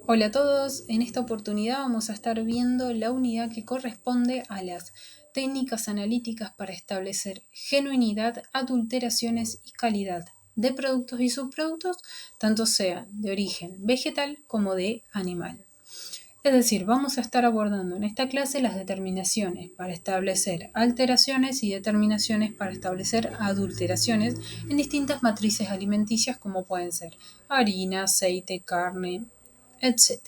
Hola a todos, en esta oportunidad vamos a estar viendo la unidad que corresponde a las técnicas analíticas para establecer genuinidad, adulteraciones y calidad de productos y subproductos, tanto sean de origen vegetal como de animal. Es decir, vamos a estar abordando en esta clase las determinaciones para establecer alteraciones y determinaciones para establecer adulteraciones en distintas matrices alimenticias como pueden ser harina, aceite, carne, etc.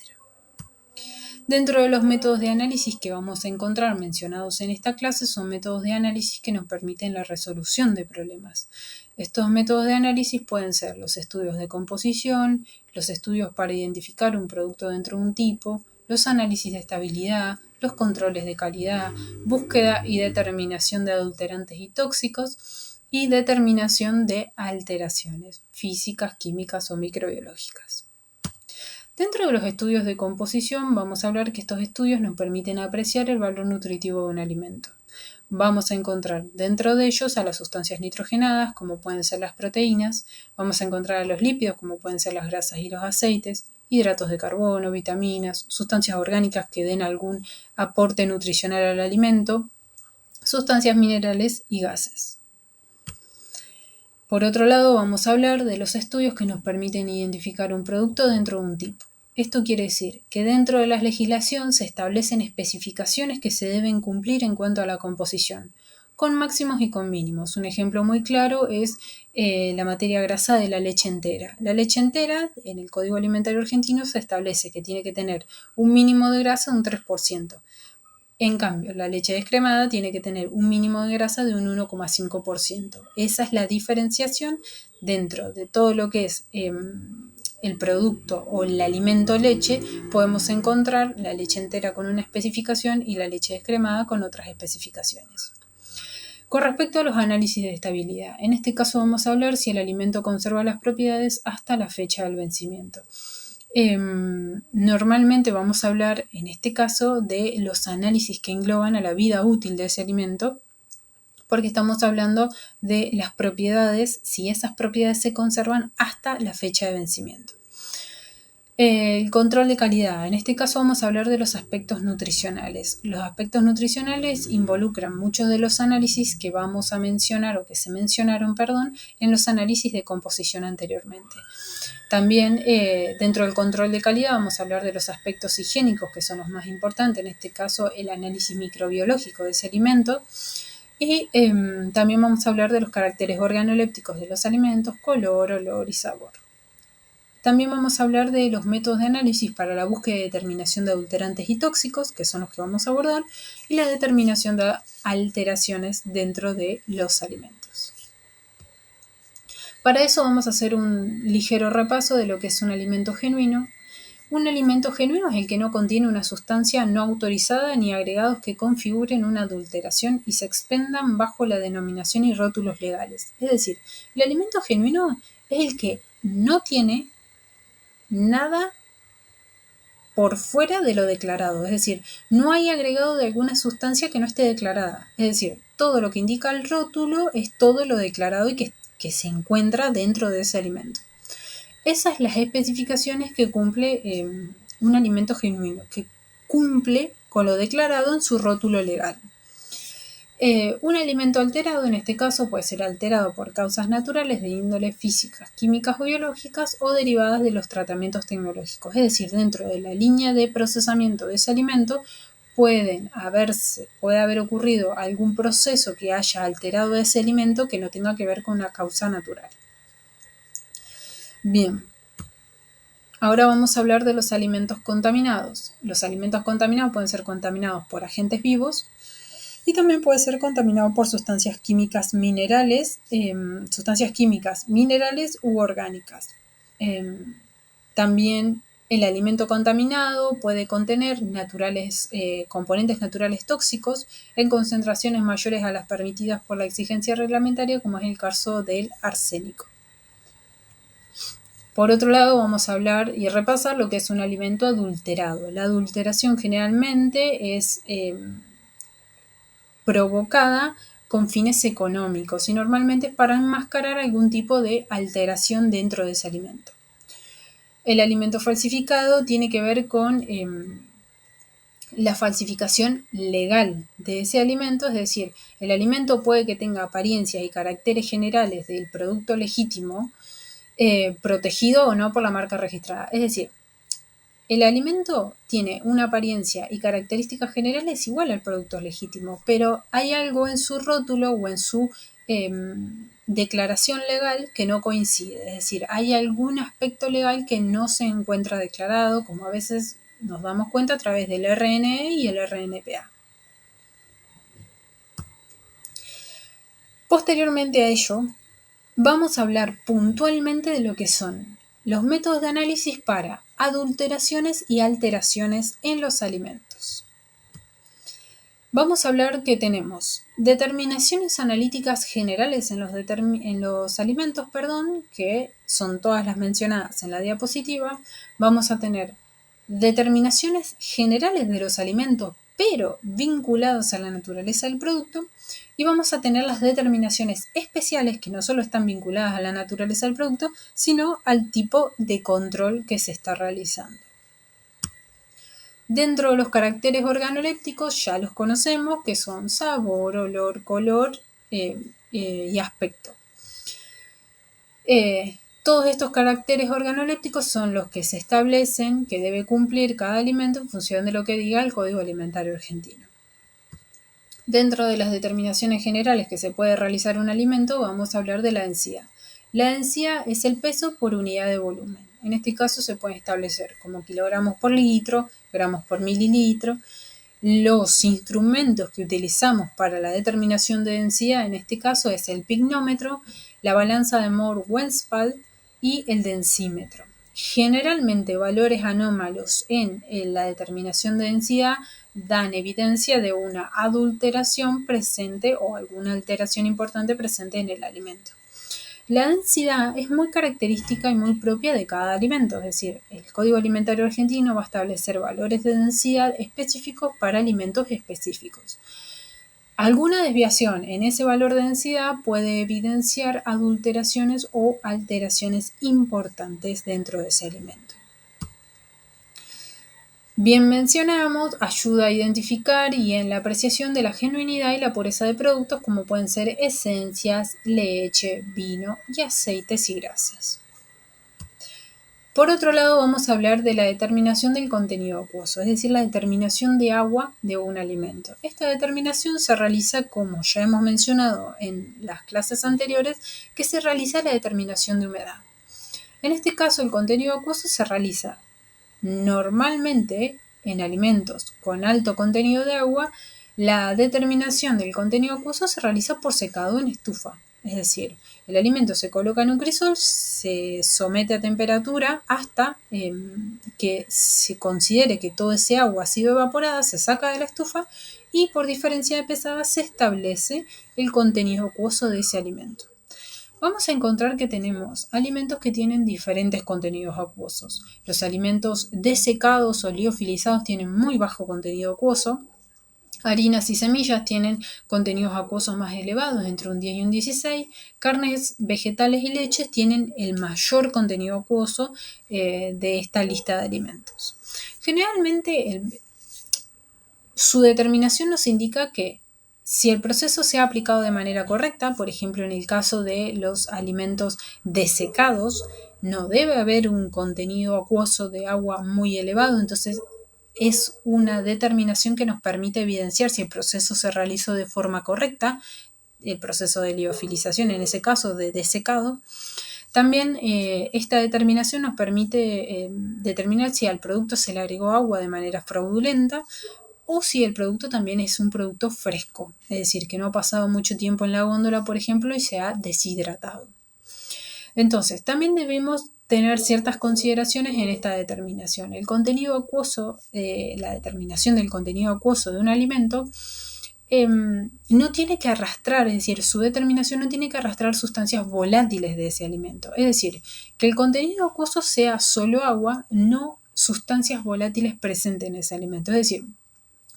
Dentro de los métodos de análisis que vamos a encontrar mencionados en esta clase son métodos de análisis que nos permiten la resolución de problemas. Estos métodos de análisis pueden ser los estudios de composición, los estudios para identificar un producto dentro de un tipo, los análisis de estabilidad, los controles de calidad, búsqueda y determinación de adulterantes y tóxicos y determinación de alteraciones físicas, químicas o microbiológicas. Dentro de los estudios de composición vamos a hablar que estos estudios nos permiten apreciar el valor nutritivo de un alimento. Vamos a encontrar dentro de ellos a las sustancias nitrogenadas, como pueden ser las proteínas, vamos a encontrar a los lípidos, como pueden ser las grasas y los aceites, hidratos de carbono, vitaminas, sustancias orgánicas que den algún aporte nutricional al alimento, sustancias minerales y gases. Por otro lado, vamos a hablar de los estudios que nos permiten identificar un producto dentro de un tipo. Esto quiere decir que dentro de la legislación se establecen especificaciones que se deben cumplir en cuanto a la composición, con máximos y con mínimos. Un ejemplo muy claro es la materia grasa de la leche entera. La leche entera, en el Código Alimentario Argentino, se establece que tiene que tener un mínimo de grasa de un 3%. En cambio, la leche descremada tiene que tener un mínimo de grasa de un 1,5%. Esa es la diferenciación dentro de todo lo que es el producto o el alimento leche. Podemos encontrar la leche entera con una especificación y la leche descremada con otras especificaciones. Con respecto a los análisis de estabilidad, en este caso vamos a hablar si el alimento conserva las propiedades hasta la fecha del vencimiento. Normalmente vamos a hablar en este caso de los análisis que engloban a la vida útil de ese alimento, porque estamos hablando de las propiedades, si esas propiedades se conservan hasta la fecha de vencimiento. El control de calidad. En este caso vamos a hablar de los aspectos nutricionales. Los aspectos nutricionales involucran muchos de los análisis que vamos a mencionar o que se mencionaron, en los análisis de composición anteriormente. También dentro del control de calidad vamos a hablar de los aspectos higiénicos que son los más importantes, en este caso el análisis microbiológico de ese alimento. Y también vamos a hablar de los caracteres organolépticos de los alimentos, color, olor y sabor. También vamos a hablar de los métodos de análisis para la búsqueda y determinación de adulterantes y tóxicos, que son los que vamos a abordar, y la determinación de alteraciones dentro de los alimentos. Para eso vamos a hacer un ligero repaso de lo que es un alimento genuino. Un alimento genuino es el que no contiene una sustancia no autorizada ni agregados que configuren una adulteración y se expendan bajo la denominación y rótulos legales. Es decir, el alimento genuino es el que no tiene nada por fuera de lo declarado, es decir, no hay agregado de alguna sustancia que no esté declarada, es decir, todo lo que indica el rótulo es todo lo declarado y que se encuentra dentro de ese alimento. Esas son las especificaciones que cumple un alimento genuino, que cumple con lo declarado en su rótulo legal. Un alimento alterado, en este caso, puede ser alterado por causas naturales de índole físicas, químicas o biológicas o derivadas de los tratamientos tecnológicos. Es decir, dentro de la línea de procesamiento de ese alimento puede haber ocurrido algún proceso que haya alterado ese alimento que no tenga que ver con una causa natural. Bien. Ahora vamos a hablar de los alimentos contaminados. Los alimentos contaminados pueden ser contaminados por agentes vivos y también puede ser contaminado por sustancias químicas minerales u orgánicas. También el alimento contaminado puede contener componentes naturales tóxicos en concentraciones mayores a las permitidas por la exigencia reglamentaria, como es el caso del arsénico. Por otro lado, vamos a hablar y repasar lo que es un alimento adulterado. La adulteración generalmente es provocada con fines económicos y normalmente es para enmascarar algún tipo de alteración dentro de ese alimento. El alimento falsificado tiene que ver con la falsificación legal de ese alimento, es decir, el alimento puede que tenga apariencias y caracteres generales del producto legítimo, protegido o no por la marca registrada. Es decir, el alimento tiene una apariencia y características generales igual al producto legítimo, pero hay algo en su rótulo o en su declaración legal que no coincide. Es decir, hay algún aspecto legal que no se encuentra declarado, como a veces nos damos cuenta a través del RNE y el RNPA. Posteriormente a ello, vamos a hablar puntualmente de lo que son los métodos de análisis para adulteraciones y alteraciones en los alimentos. Vamos a hablar que tenemos determinaciones analíticas generales en los alimentos, que son todas las mencionadas en la diapositiva. Vamos a tener determinaciones generales de los alimentos, pero vinculados a la naturaleza del producto. Y vamos a tener las determinaciones especiales que no solo están vinculadas a la naturaleza del producto, sino al tipo de control que se está realizando. Dentro de los caracteres organolépticos ya los conocemos, que son sabor, olor, color y aspecto. Todos estos caracteres organolépticos son los que se establecen que debe cumplir cada alimento en función de lo que diga el Código Alimentario Argentino. Dentro de las determinaciones generales que se puede realizar un alimento, vamos a hablar de la densidad. La densidad es el peso por unidad de volumen. En este caso se puede establecer como kilogramos por litro, gramos por mililitro. Los instrumentos que utilizamos para la determinación de densidad, en este caso, es el pignómetro, la balanza de Mohr-Wenspal y el densímetro. Generalmente valores anómalos en la determinación de densidad dan evidencia de una adulteración presente o alguna alteración importante presente en el alimento. La densidad es muy característica y muy propia de cada alimento, es decir, el Código Alimentario Argentino va a establecer valores de densidad específicos para alimentos específicos. Alguna desviación en ese valor de densidad puede evidenciar adulteraciones o alteraciones importantes dentro de ese alimento. Bien mencionamos, ayuda a identificar y en la apreciación de la genuinidad y la pureza de productos como pueden ser esencias, leche, vino y aceites y grasas. Por otro lado, vamos a hablar de la determinación del contenido acuoso, es decir, la determinación de agua de un alimento. Esta determinación se realiza, como ya hemos mencionado en las clases anteriores, que se realiza la determinación de humedad. En este caso, el contenido acuoso se realiza normalmente en alimentos con alto contenido de agua. La determinación del contenido acuoso se realiza por secado en estufa. Es decir, el alimento se coloca en un crisol, se somete a temperatura hasta que se considere que todo ese agua ha sido evaporada, se saca de la estufa y por diferencia de pesada se establece el contenido acuoso de ese alimento. Vamos a encontrar que tenemos alimentos que tienen diferentes contenidos acuosos. Los alimentos desecados o liofilizados tienen muy bajo contenido acuoso. Harinas y semillas tienen contenidos acuosos más elevados, entre un 10 y un 16. Carnes, vegetales y leches tienen el mayor contenido acuoso de esta lista de alimentos. Generalmente su determinación nos indica que si el proceso se ha aplicado de manera correcta, por ejemplo en el caso de los alimentos desecados, no debe haber un contenido acuoso de agua muy elevado, entonces es una determinación que nos permite evidenciar si el proceso se realizó de forma correcta, el proceso de liofilización, en ese caso de desecado. También esta determinación nos permite determinar si al producto se le agregó agua de manera fraudulenta o si el producto también es un producto fresco, es decir, que no ha pasado mucho tiempo en la góndola, por ejemplo, y se ha deshidratado. Entonces, también debemos tener ciertas consideraciones en esta determinación. El contenido acuoso, la determinación del contenido acuoso de un alimento no tiene que arrastrar, es decir, su determinación no tiene que arrastrar sustancias volátiles de ese alimento. Es decir, que el contenido acuoso sea solo agua, no sustancias volátiles presentes en ese alimento. Es decir,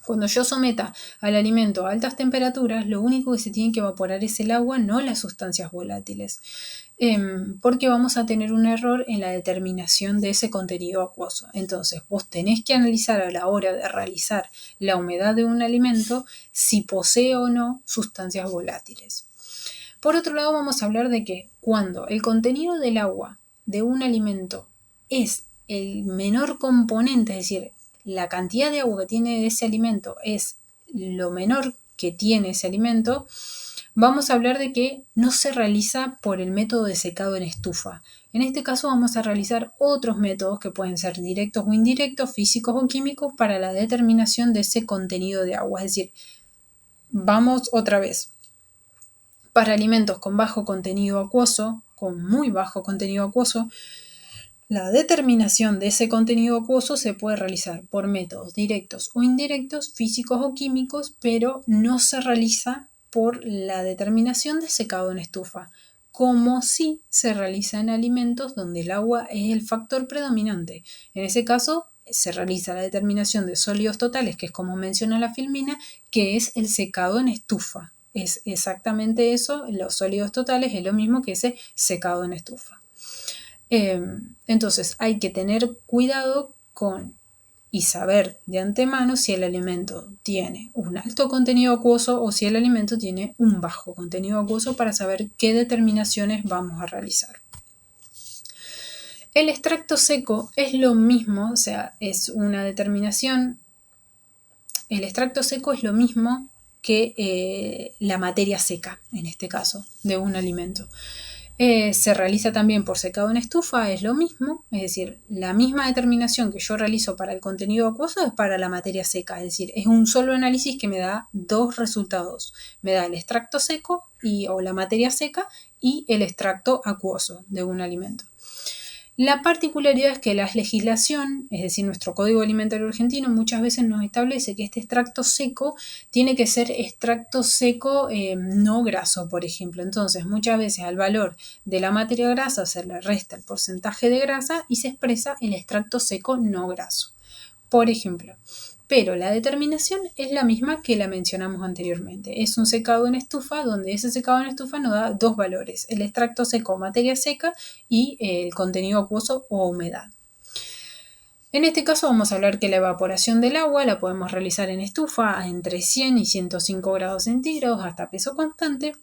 Cuando yo someta al alimento a altas temperaturas, lo único que se tiene que evaporar es el agua, no las sustancias volátiles, porque vamos a tener un error en la determinación de ese contenido acuoso. Entonces, vos tenés que analizar a la hora de realizar la humedad de un alimento si posee o no sustancias volátiles. Por otro lado, vamos a hablar de que cuando el contenido del agua de un alimento es el menor componente, es decir, la cantidad de agua que tiene ese alimento es lo menor que tiene ese alimento, vamos a hablar de que no se realiza por el método de secado en estufa. En este caso vamos a realizar otros métodos que pueden ser directos o indirectos, físicos o químicos, para la determinación de ese contenido de agua. Es decir, vamos otra vez. Para alimentos con bajo contenido acuoso, con muy bajo contenido acuoso, la determinación de ese contenido acuoso se puede realizar por métodos directos o indirectos, físicos o químicos, pero no se realiza por la determinación de secado en estufa, como sí se realiza en alimentos donde el agua es el factor predominante. En ese caso, se realiza la determinación de sólidos totales, que es como menciona la filmina, que es el secado en estufa. Es exactamente eso, los sólidos totales es lo mismo que ese secado en estufa. Entonces hay que tener cuidado con y saber de antemano si el alimento tiene un alto contenido acuoso o si el alimento tiene un bajo contenido acuoso, para saber qué determinaciones vamos a realizar. El extracto seco es lo mismo, o sea, es una determinación. El extracto seco es lo mismo que la materia seca, en este caso, de un alimento. Se realiza también por secado en estufa, es lo mismo, es decir, la misma determinación que yo realizo para el contenido acuoso es para la materia seca, es decir, es un solo análisis que me da dos resultados, me da el extracto seco o la materia seca y el extracto acuoso de un alimento. La particularidad es que la legislación, es decir, nuestro Código Alimentario Argentino, muchas veces nos establece que este extracto seco tiene que ser extracto seco no graso, por ejemplo. Entonces, muchas veces al valor de la materia grasa se le resta el porcentaje de grasa y se expresa el extracto seco no graso, por ejemplo. Pero la determinación es la misma que la mencionamos anteriormente. Es un secado en estufa, donde ese secado en estufa nos da dos valores: el extracto seco, materia seca, y el contenido acuoso o humedad. En este caso vamos a hablar que la evaporación del agua la podemos realizar en estufa a entre 100 y 105 grados centígrados hasta peso constante.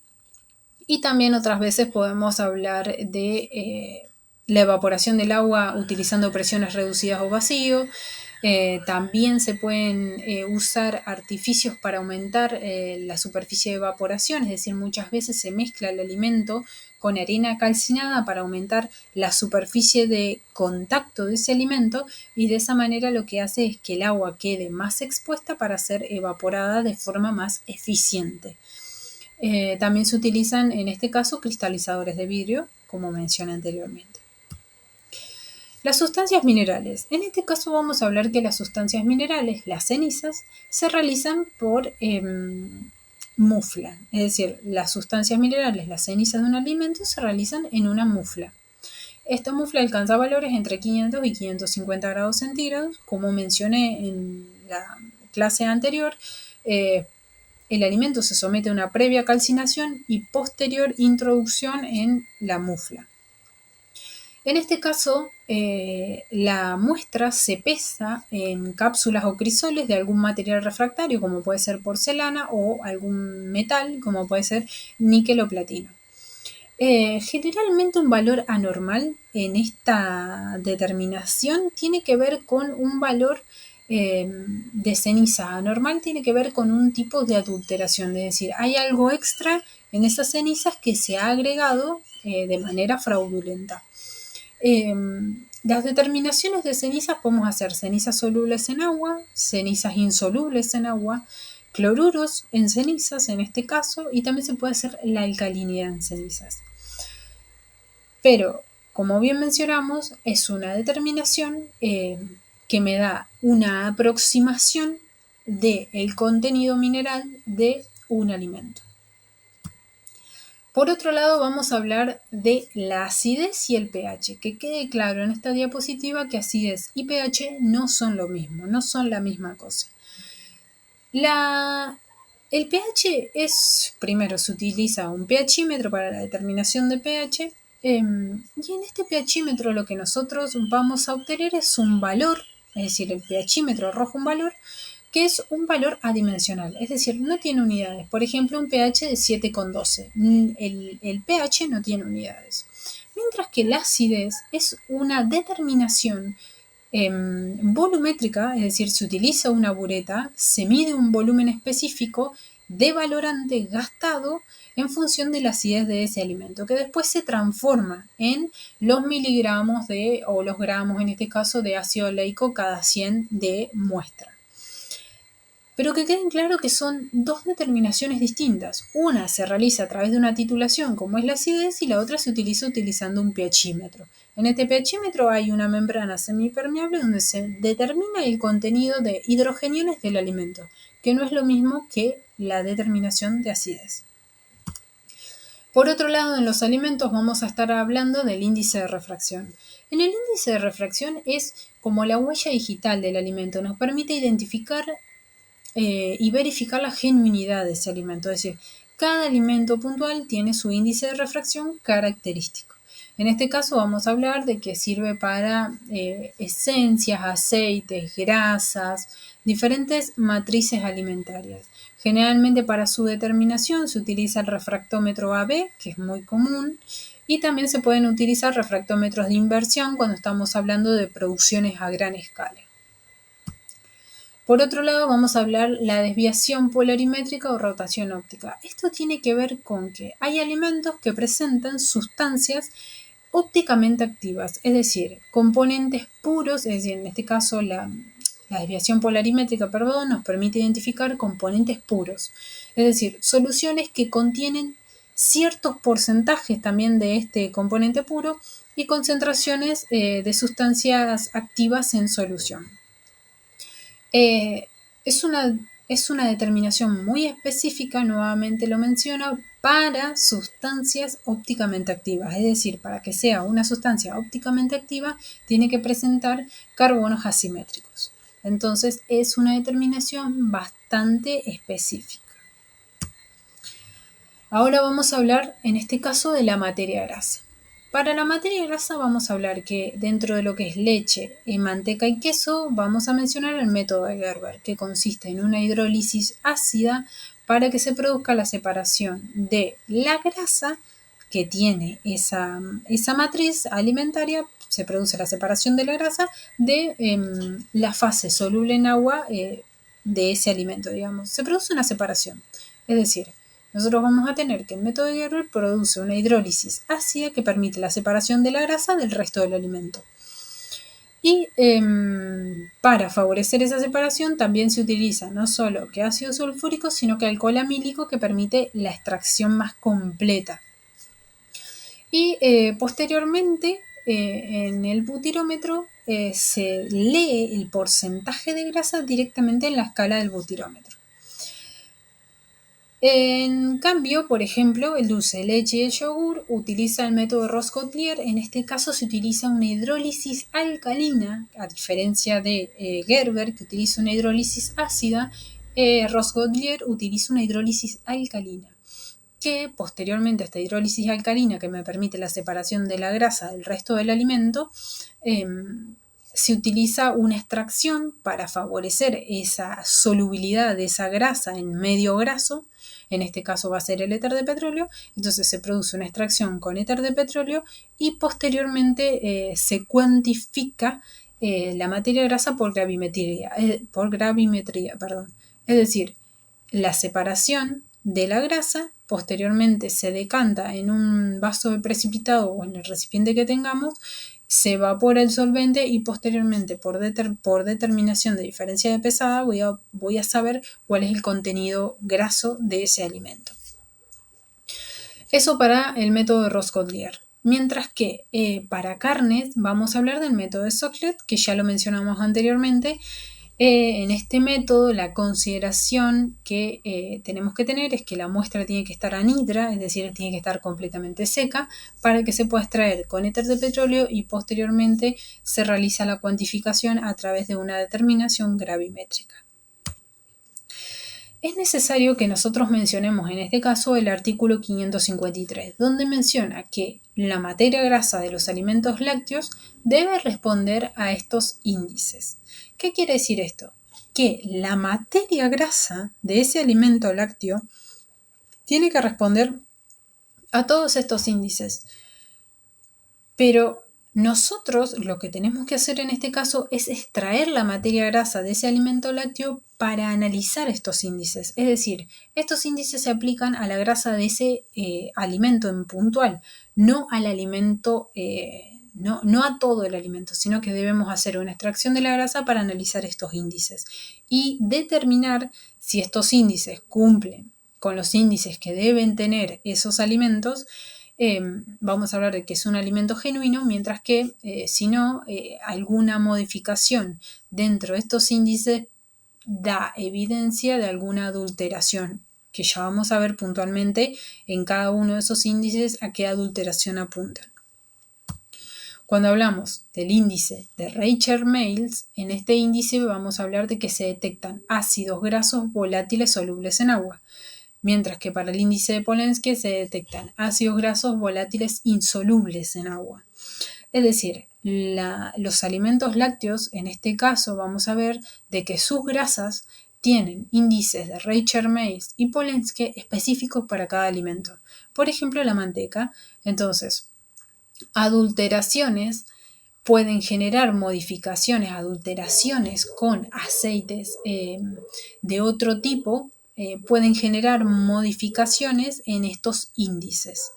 Y también otras veces podemos hablar de la evaporación del agua utilizando presiones reducidas o vacío. También se pueden usar artificios para aumentar la superficie de evaporación, es decir, muchas veces se mezcla el alimento con arena calcinada para aumentar la superficie de contacto de ese alimento, y de esa manera lo que hace es que el agua quede más expuesta para ser evaporada de forma más eficiente. También se utilizan en este caso cristalizadores de vidrio, como mencioné anteriormente. Las sustancias minerales. En este caso vamos a hablar que las sustancias minerales, las cenizas, se realizan por mufla. Es decir, las sustancias minerales, las cenizas de un alimento, se realizan en una mufla. Esta mufla alcanza valores entre 500 y 550 grados centígrados. Como mencioné en la clase anterior, el alimento se somete a una previa calcinación y posterior introducción en la mufla. En este caso, la muestra se pesa en cápsulas o crisoles de algún material refractario, como puede ser porcelana, o algún metal, como puede ser níquel o platino. Generalmente un valor anormal en esta determinación tiene que ver con un valor de ceniza. Anormal tiene que ver con un tipo de adulteración, es decir, hay algo extra en esas cenizas que se ha agregado de manera fraudulenta. Las determinaciones de cenizas podemos hacer cenizas solubles en agua, cenizas insolubles en agua, cloruros en cenizas en este caso, y también se puede hacer la alcalinidad en cenizas. Pero, como bien mencionamos, es una determinación que me da una aproximación del contenido mineral de un alimento. Por otro lado, vamos a hablar de la acidez y el pH. Que quede claro en esta diapositiva que acidez y pH no son lo mismo, no son la misma cosa. El pH primero se utiliza un pHímetro para la determinación de pH, y en este pHímetro lo que nosotros vamos a obtener es un valor, es decir, el pHímetro arroja un valor que es un valor adimensional, es decir, no tiene unidades. Por ejemplo, un pH de 7,12. El pH no tiene unidades. Mientras que la acidez es una determinación volumétrica, es decir, se utiliza una bureta, se mide un volumen específico de valorante gastado en función de la acidez de ese alimento, que después se transforma en los miligramos o los gramos, en este caso, de ácido oleico cada 100 de muestra. Pero que queden claro que son dos determinaciones distintas. Una se realiza a través de una titulación, como es la acidez, y la otra se utiliza utilizando un pHímetro. En este pHímetro hay una membrana semipermeable donde se determina el contenido de hidrogeniones del alimento, que no es lo mismo que la determinación de acidez. Por otro lado, en los alimentos vamos a estar hablando del índice de refracción. En el índice de refracción es como la huella digital del alimento, nos permite identificar y verificar la genuinidad de ese alimento. Es decir, cada alimento puntual tiene su índice de refracción característico. En este caso vamos a hablar de que sirve para esencias, aceites, grasas, diferentes matrices alimentarias. Generalmente para su determinación se utiliza el refractómetro AB, que es muy común, y también se pueden utilizar refractómetros de inversión cuando estamos hablando de producciones a gran escala. Por otro lado, vamos a hablar la desviación polarimétrica o rotación óptica. Esto tiene que ver con que hay alimentos que presentan sustancias ópticamente activas, es decir, componentes puros, es decir, en este caso la desviación polarimétrica, nos permite identificar componentes puros, es decir, soluciones que contienen ciertos porcentajes también de este componente puro y concentraciones de sustancias activas en solución. Es una determinación muy específica, nuevamente lo menciono, para sustancias ópticamente activas. Es decir, para que sea una sustancia ópticamente activa, tiene que presentar carbonos asimétricos. Entonces, es una determinación bastante específica. Ahora vamos a hablar, en este caso, de la materia grasa. Para la materia grasa vamos a hablar que dentro de lo que es leche, manteca y queso, vamos a mencionar el método de Gerber, que consiste en una hidrólisis ácida para que se produzca la separación de la grasa que tiene esa matriz alimentaria, se produce la separación de la grasa de la fase soluble en agua de ese alimento, digamos. Se produce una separación, es decir, nosotros vamos a tener que el método de Gerber produce una hidrólisis ácida que permite la separación de la grasa del resto del alimento. Y para favorecer esa separación también se utiliza no solo que ácido sulfúrico, sino que alcohol amílico que permite la extracción más completa. Y posteriormente en el butirómetro se lee el porcentaje de grasa directamente en la escala del butirómetro. En cambio, por ejemplo, el dulce de leche y el yogur utiliza el método Ross-Cotelier. En este caso se utiliza una hidrólisis alcalina, a diferencia de Gerber, que utiliza una hidrólisis ácida. Ross-Cotelier utiliza una hidrólisis alcalina, que posteriormente a esta hidrólisis alcalina, que me permite la separación de la grasa del resto del alimento, se utiliza una extracción para favorecer esa solubilidad de esa grasa en medio graso. En este caso va a ser el éter de petróleo. Entonces se produce una extracción con éter de petróleo y posteriormente se cuantifica la materia grasa por gravimetría. Es decir, la separación de la grasa posteriormente se decanta en un vaso de precipitado o en el recipiente que tengamos, se evapora el solvente y posteriormente por determinación de diferencia de pesada voy a saber cuál es el contenido graso de ese alimento. Eso para el método de Ross-Cotelier. Mientras que para carnes vamos a hablar del método de Socklet, que ya lo mencionamos anteriormente. En este método la consideración que tenemos que tener es que la muestra tiene que estar anhidra, es decir, tiene que estar completamente seca para que se pueda extraer con éter de petróleo y posteriormente se realiza la cuantificación a través de una determinación gravimétrica. Es necesario que nosotros mencionemos en este caso el artículo 553, donde menciona que la materia grasa de los alimentos lácteos debe responder a estos índices. ¿Qué quiere decir esto? Que la materia grasa de ese alimento lácteo tiene que responder a todos estos índices. Pero nosotros lo que tenemos que hacer en este caso es extraer la materia grasa de ese alimento lácteo para analizar estos índices. Es decir, estos índices se aplican a la grasa de ese alimento en puntual, no al alimento, no a todo el alimento, sino que debemos hacer una extracción de la grasa para analizar estos índices y determinar si estos índices cumplen con los índices que deben tener esos alimentos. Vamos a hablar de que es un alimento genuino, mientras que si no, alguna modificación dentro de estos índices da evidencia de alguna adulteración, que ya vamos a ver puntualmente en cada uno de esos índices a qué adulteración apuntan. Cuando hablamos del índice de Reicher-Miles, en este índice vamos a hablar de que se detectan ácidos grasos volátiles solubles en agua, mientras que para el índice de Polensky se detectan ácidos grasos volátiles insolubles en agua. Es decir, los alimentos lácteos, en este caso vamos a ver de que sus grasas tienen índices de Reicher-Miles y Polensky específicos para cada alimento. Por ejemplo, la manteca. Entonces, adulteraciones pueden generar modificaciones, adulteraciones con aceites de otro tipo, pueden generar modificaciones en estos índices.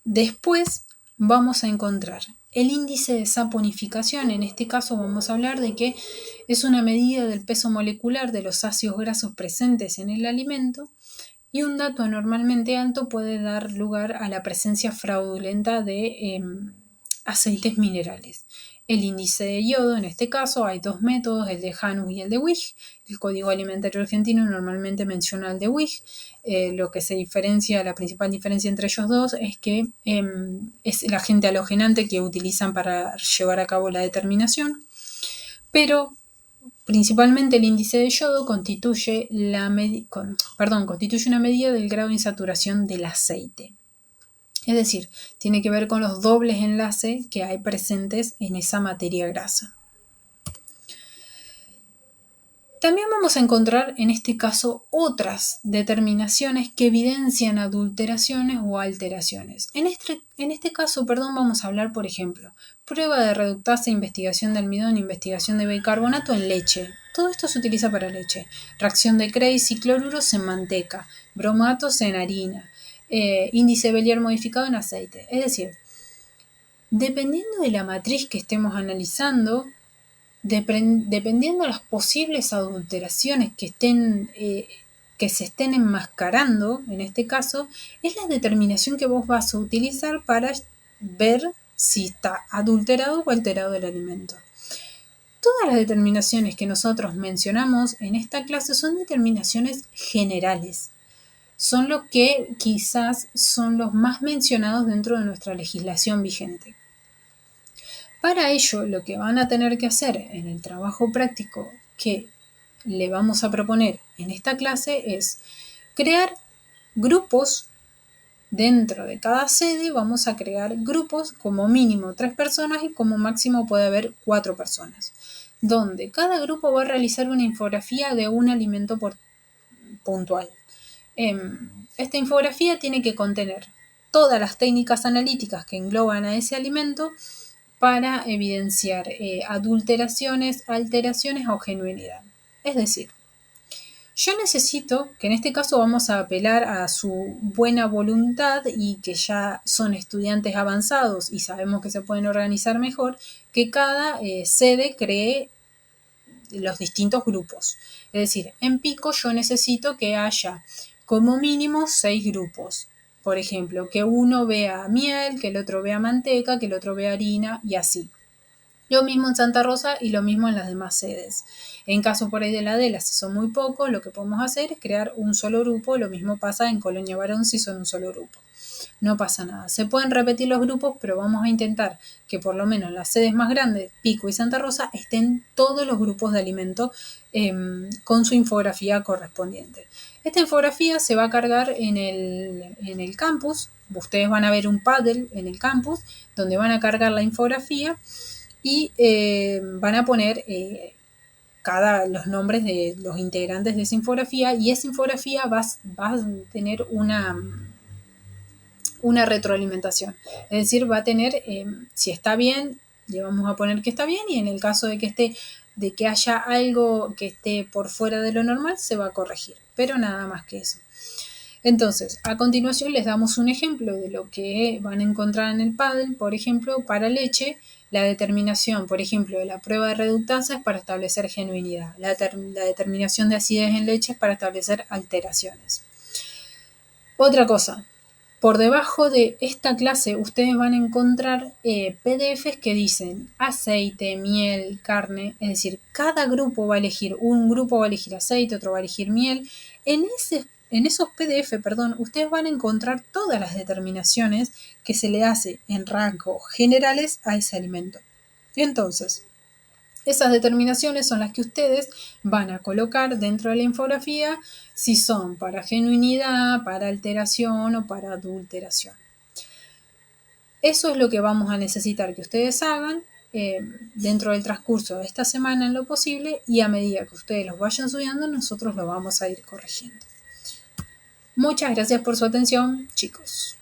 Después vamos a encontrar el índice de saponificación. En este caso vamos a hablar de que es una medida del peso molecular de los ácidos grasos presentes en el alimento, y un dato anormalmente alto puede dar lugar a la presencia fraudulenta de aceites minerales. El índice de yodo, en este caso, hay dos métodos, el de Janus y el de Wig. El Código Alimentario Argentino normalmente menciona el de Wig. Lo que se diferencia, la principal diferencia entre ellos dos es que es el agente halogenante que utilizan para llevar a cabo la determinación. Pero principalmente el índice de yodo constituye una medida del grado de insaturación del aceite. Es decir, tiene que ver con los dobles enlaces que hay presentes en esa materia grasa. También vamos a encontrar en este caso otras determinaciones que evidencian adulteraciones o alteraciones. En este caso, vamos a hablar, por ejemplo, prueba de reductasa, investigación de almidón, investigación de bicarbonato en leche. Todo esto se utiliza para leche. Reacción de Krebs y cloruros en manteca, bromatos en harina, índice Bellier modificado en aceite. Es decir, dependiendo de la matriz que estemos analizando, dependiendo de las posibles adulteraciones que se estén enmascarando, en este caso, es la determinación que vos vas a utilizar para ver si está adulterado o alterado el alimento. Todas las determinaciones que nosotros mencionamos en esta clase son determinaciones generales. Son los que quizás son los más mencionados dentro de nuestra legislación vigente. Para ello, lo que van a tener que hacer en el trabajo práctico que le vamos a proponer en esta clase es crear grupos. Dentro de cada sede vamos a crear grupos, como mínimo 3 personas y como máximo puede haber 4 personas, donde cada grupo va a realizar una infografía de un alimento puntual. Esta infografía tiene que contener todas las técnicas analíticas que engloban a ese alimento para evidenciar adulteraciones, alteraciones o genuinidad. Es decir, yo necesito, que en este caso vamos a apelar a su buena voluntad y que ya son estudiantes avanzados y sabemos que se pueden organizar mejor, que cada sede cree los distintos grupos. Es decir, en Pico yo necesito que haya como mínimo 6 grupos. Por ejemplo, que uno vea miel, que el otro vea manteca, que el otro vea harina y así. Lo mismo en Santa Rosa y lo mismo en las demás sedes. En caso por ahí de la Adela, si son muy pocos, lo que podemos hacer es crear un solo grupo. Lo mismo pasa en Colonia Varón si son un solo grupo. No pasa nada. Se pueden repetir los grupos, pero vamos a intentar que por lo menos las sedes más grandes, Pico y Santa Rosa, estén todos los grupos de alimento con su infografía correspondiente. Esta infografía se va a cargar en el campus. Ustedes van a ver un paddle en el campus donde van a cargar la infografía y van a poner los nombres de los integrantes de esa infografía, y esa infografía va a tener una retroalimentación. Es decir, va a tener, si está bien, le vamos a poner que está bien, y en el caso de que haya algo que esté por fuera de lo normal, se va a corregir. Pero nada más que eso. Entonces, a continuación les damos un ejemplo de lo que van a encontrar en el paddle. Por ejemplo, para leche, la determinación, por ejemplo, de la prueba de reductancia es para establecer genuinidad. La determinación de acidez en leche es para establecer alteraciones. Otra cosa, por debajo de esta clase ustedes van a encontrar PDFs que dicen aceite, miel, carne, es decir, cada grupo va a elegir, un grupo va a elegir aceite, otro va a elegir miel. En esos PDF, ustedes van a encontrar todas las determinaciones que se le hace en rasgos generales a ese alimento. Entonces, esas determinaciones son las que ustedes van a colocar dentro de la infografía, si son para genuinidad, para alteración o para adulteración. Eso es lo que vamos a necesitar que ustedes hagan dentro del transcurso de esta semana en lo posible, y a medida que ustedes los vayan subiendo, nosotros lo vamos a ir corrigiendo. Muchas gracias por su atención, chicos.